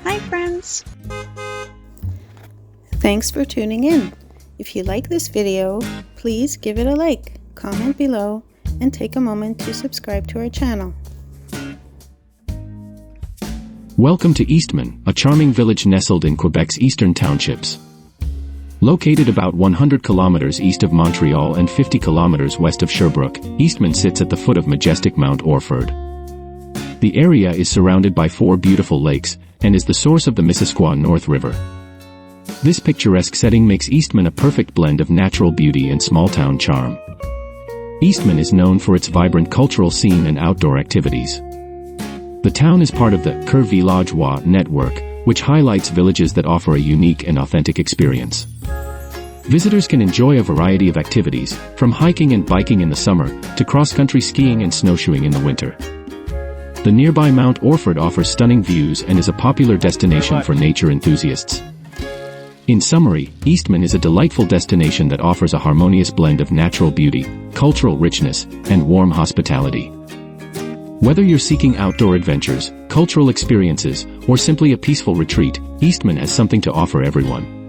Hi friends! Thanks for tuning in. If you like this video, please give it a like, comment below, and take a moment to subscribe to our channel. Welcome to Eastman, a charming village nestled in Quebec's eastern townships. Located about 100 kilometers east of Montreal and 50 kilometers west of Sherbrooke, Eastman sits at the foot of majestic Mount Orford. The area is surrounded by 4 beautiful lakes, and is the source of the Missisquoi North River. This picturesque setting makes Eastman a perfect blend of natural beauty and small-town charm. Eastman is known for its vibrant cultural scene and outdoor activities. The town is part of the Cœur Villageois network, which highlights villages that offer a unique and authentic experience. Visitors can enjoy a variety of activities, from hiking and biking in the summer, to cross-country skiing and snowshoeing in the winter. The nearby Mount Orford offers stunning views and is a popular destination for nature enthusiasts. In summary, Eastman is a delightful destination that offers a harmonious blend of natural beauty, cultural richness, and warm hospitality. Whether you're seeking outdoor adventures, cultural experiences, or simply a peaceful retreat, Eastman has something to offer everyone.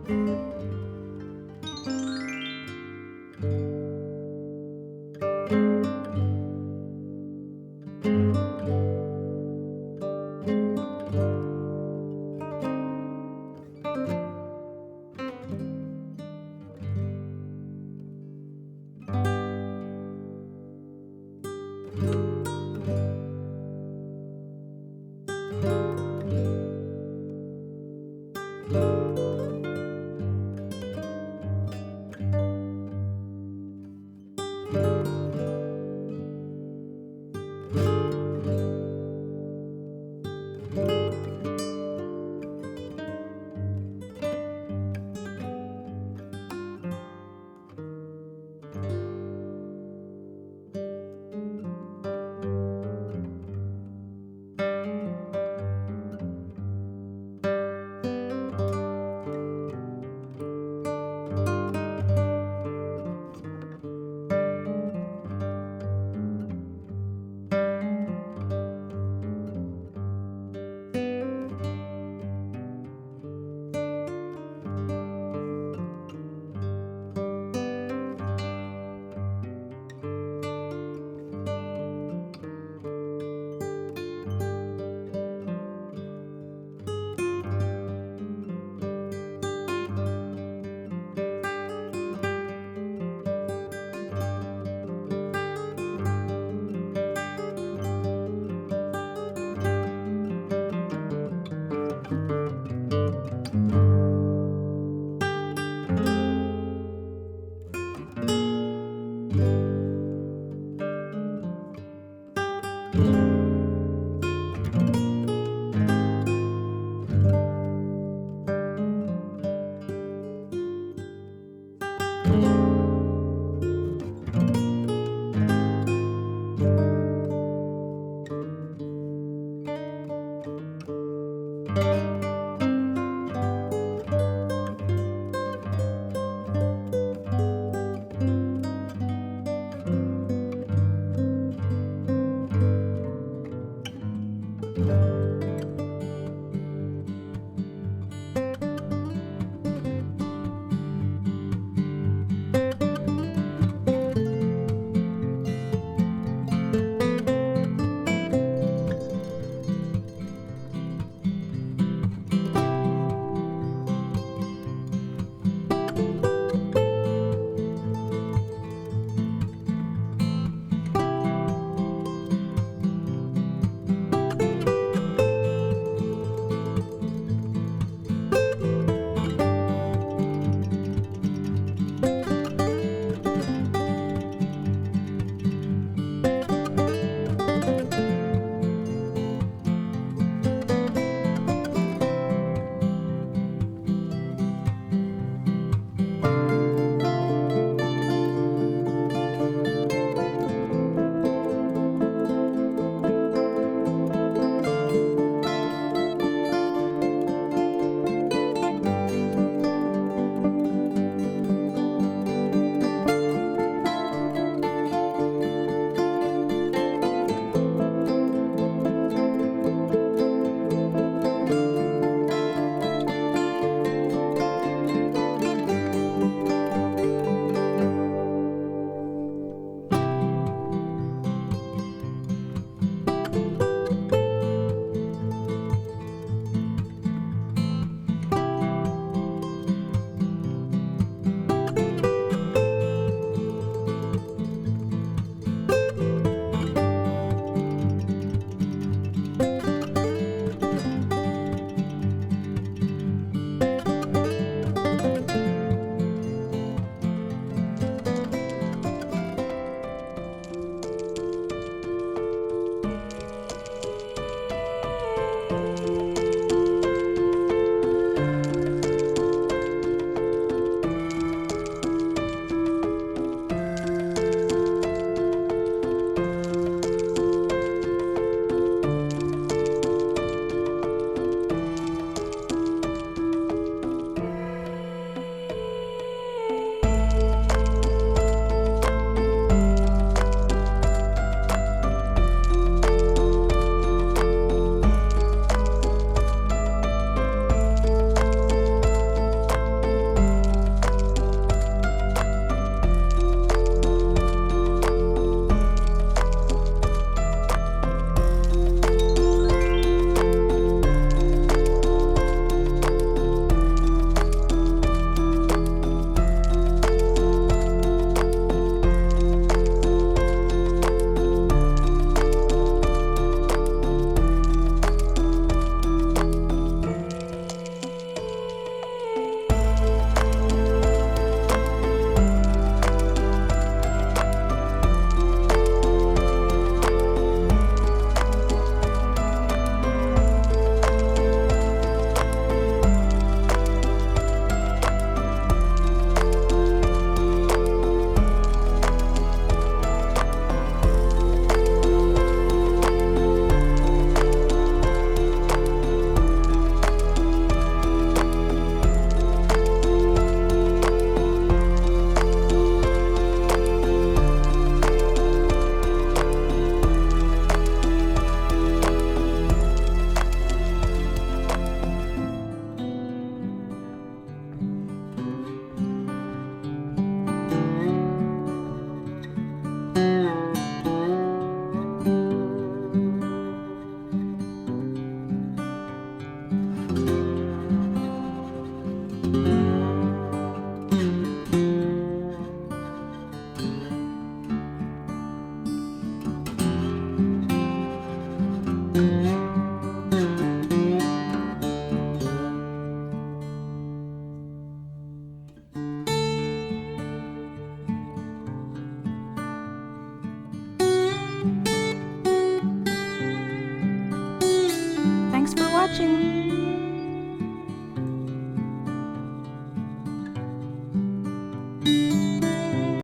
Thank you.